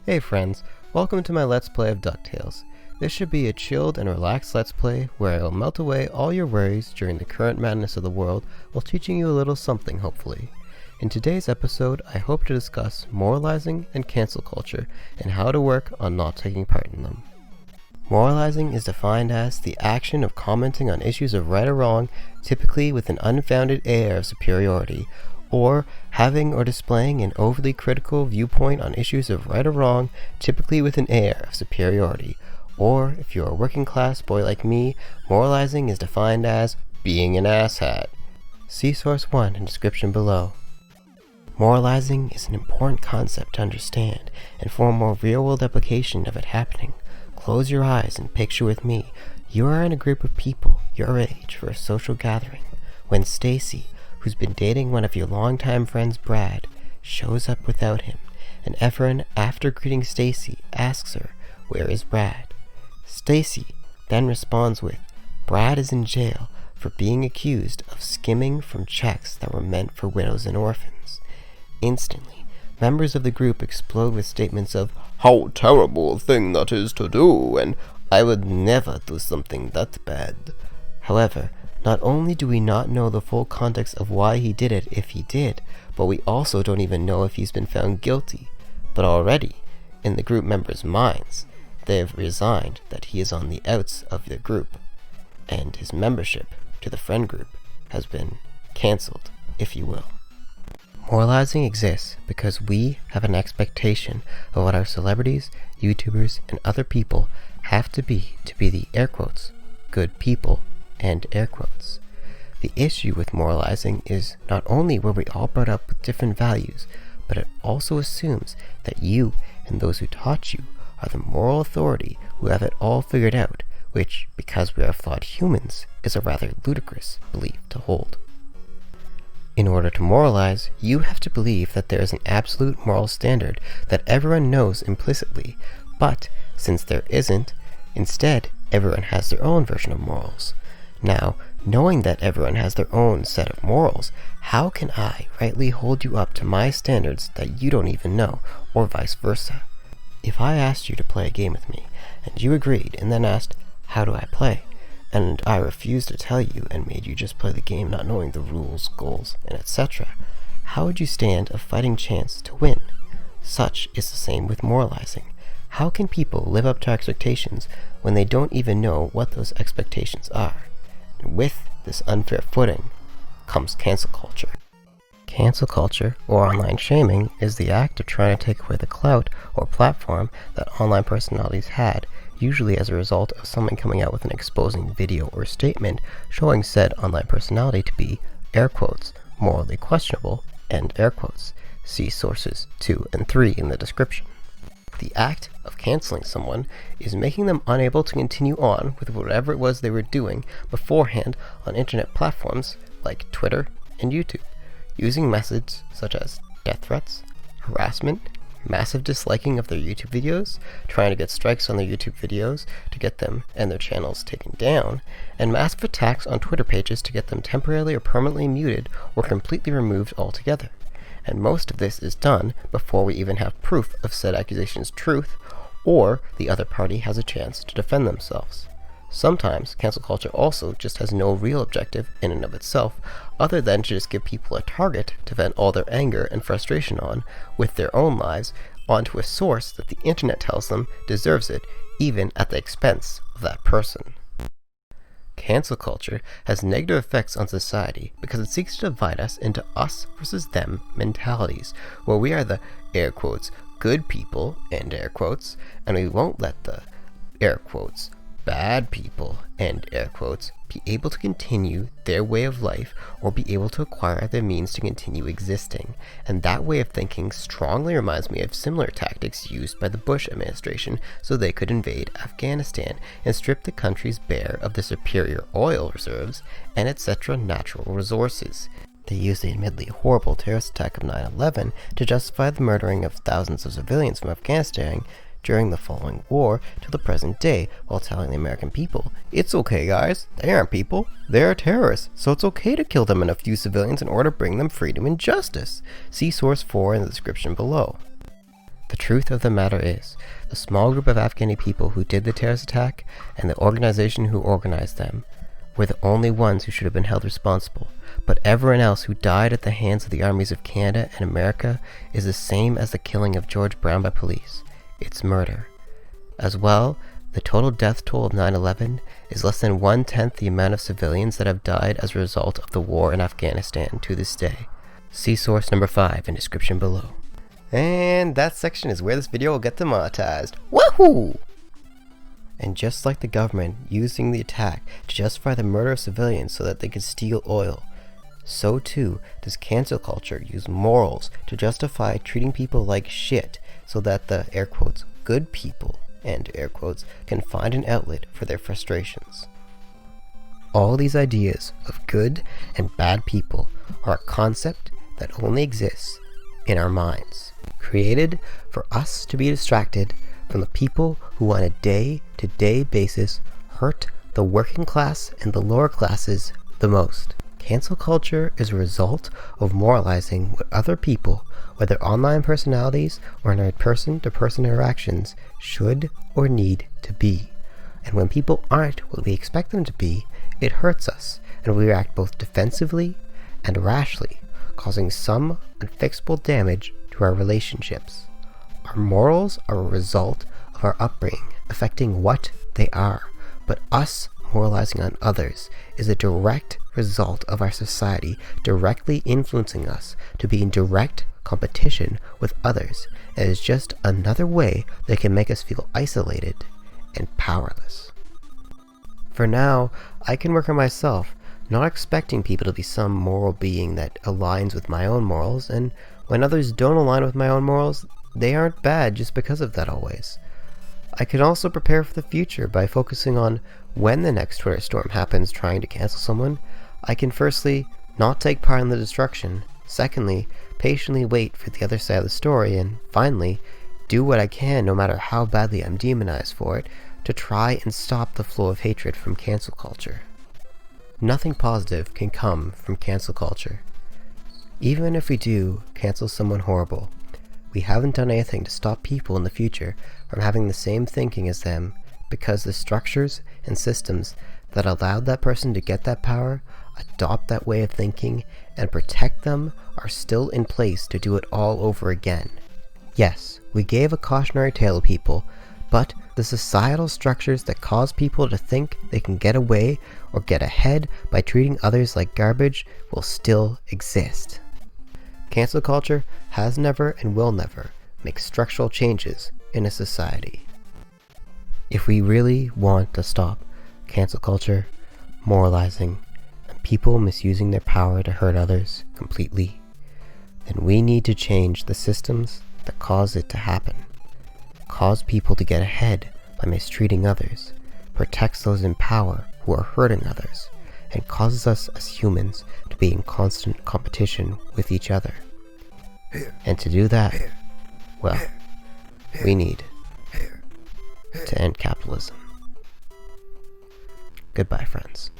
Hey friends, welcome to my Let's Play of Ducktales. This should be a chilled and relaxed Let's Play where I will melt away all your worries during the current madness of the world while teaching you a little something, hopefully. In today's episode, I hope to discuss moralizing and cancel culture and how to work on not taking part in them. Moralizing is defined as the action of commenting on issues of right or wrong, typically with an unfounded air of superiority, or having or displaying an overly critical viewpoint on issues of right or wrong, typically with an air of superiority. Or, if you're a working class boy like me, moralizing is defined as being an asshat. See source 1 in description below. Moralizing is an important concept to understand, and for a more real-world application of it happening, close your eyes and picture with me, you are in a group of people your age for a social gathering, when Stacy, who's been dating one of your longtime friends, Brad, shows up without him, and Efren, after greeting Stacy, asks her, "Where is Brad?" Stacy then responds with, "Brad is in jail for being accused of skimming from checks that were meant for widows and orphans." Instantly, members of the group explode with statements of, "How terrible a thing that is to do," and "I would never do something that bad." However, not only do we not know the full context of why he did it if he did, but we also don't even know if he's been found guilty. But already, in the group members' minds, they have resigned that he is on the outs of the group, and his membership to the friend group has been cancelled, if you will. Moralizing exists because we have an expectation of what our celebrities, YouTubers, and other people have to be the air quotes, good people, and air quotes. The issue with moralizing is not only were we all brought up with different values, but it also assumes that you and those who taught you are the moral authority who have it all figured out, which, because we are flawed humans, is a rather ludicrous belief to hold. In order to moralize, you have to believe that there is an absolute moral standard that everyone knows implicitly, but since there isn't, instead everyone has their own version of morals. Now, knowing that everyone has their own set of morals, how can I rightly hold you up to my standards that you don't even know, or vice versa? If I asked you to play a game with me, and you agreed, and then asked, "How do I play?" and I refused to tell you and made you just play the game not knowing the rules, goals, and etc., how would you stand a fighting chance to win? Such is the same with moralizing. How can people live up to expectations when they don't even know what those expectations are? And with this unfair footing comes cancel culture. Cancel culture, or online shaming, is the act of trying to take away the clout or platform that online personalities had, usually as a result of someone coming out with an exposing video or statement showing said online personality to be, air quotes, morally questionable, end air quotes. See sources 2 and 3 in the description. The act of canceling someone is making them unable to continue on with whatever it was they were doing beforehand on internet platforms like Twitter and YouTube, using methods such as death threats, harassment, massive disliking of their YouTube videos, trying to get strikes on their YouTube videos to get them and their channels taken down, and massive attacks on Twitter pages to get them temporarily or permanently muted or completely removed altogether. And most of this is done before we even have proof of said accusation's truth, or the other party has a chance to defend themselves. Sometimes cancel culture also just has no real objective in and of itself, other than to just give people a target to vent all their anger and frustration on, with their own lives, onto a source that the internet tells them deserves it, even at the expense of that person. Cancel culture has negative effects on society because it seeks to divide us into us versus them mentalities, where we are the, air quotes, good people, end air quotes, and we won't let the, air quotes, bad people, end air quotes, be able to continue their way of life or be able to acquire the means to continue existing. And that way of thinking strongly reminds me of similar tactics used by the Bush administration so they could invade Afghanistan and strip the countries bare of the superior oil reserves and etc. natural resources. They used the admittedly horrible terrorist attack of 9/11 to justify the murdering of thousands of civilians from Afghanistan during the following war to the present day, while telling the American people, "It's okay guys, they aren't people, they are terrorists, so it's okay to kill them and a few civilians in order to bring them freedom and justice." See source 4 in the description below. The truth of the matter is, the small group of Afghani people who did the terrorist attack and the organization who organized them were the only ones who should have been held responsible, but everyone else who died at the hands of the armies of Canada and America is the same as the killing of George Brown by police. It's murder. As well, the total death toll of 9/11 is less than 1/10 the amount of civilians that have died as a result of the war in Afghanistan to this day. See source number 5 in description below. And that section is where this video will get demonetized. Woohoo! And just like the government using the attack to justify the murder of civilians so that they could steal oil, so too does cancel culture use morals to justify treating people like shit so that the, air quotes, good people, and air quotes, can find an outlet for their frustrations. All these ideas of good and bad people are a concept that only exists in our minds, created for us to be distracted from the people who on a day-to-day basis hurt the working class and the lower classes the most. Cancel culture is a result of moralizing what other people, whether online personalities or in our person-to-person interactions, should or need to be. And when people aren't what we expect them to be, it hurts us, and we react both defensively and rashly, causing some unfixable damage to our relationships. Our morals are a result of our upbringing, affecting what they are, but us moralizing on others is a direct result of our society directly influencing us to be in direct competition with others, and is just another way that can make us feel isolated and powerless. For now, I can work on myself, not expecting people to be some moral being that aligns with my own morals, and when others don't align with my own morals, they aren't bad just because of that always. I can also prepare for the future by focusing on when the next Twitter storm happens trying to cancel someone. I can firstly, not take part in the destruction, secondly, patiently wait for the other side of the story, and finally, do what I can no matter how badly I'm demonized for it, to try and stop the flow of hatred from cancel culture. Nothing positive can come from cancel culture. Even if we do cancel someone horrible, we haven't done anything to stop people in the future from having the same thinking as them, because the structures and systems that allowed that person to get that power, adopt that way of thinking, and protect them are still in place to do it all over again. Yes, we gave a cautionary tale to people, but the societal structures that cause people to think they can get away or get ahead by treating others like garbage will still exist. Cancel culture has never and will never make structural changes in a society. If we really want to stop cancel culture, moralizing, and people misusing their power to hurt others completely, then we need to change the systems that cause it to happen. Cause people to get ahead by mistreating others, protects those in power who are hurting others, and causes us as humans to be in constant competition with each other. And to do that, well, we need to end capitalism. Goodbye, friends.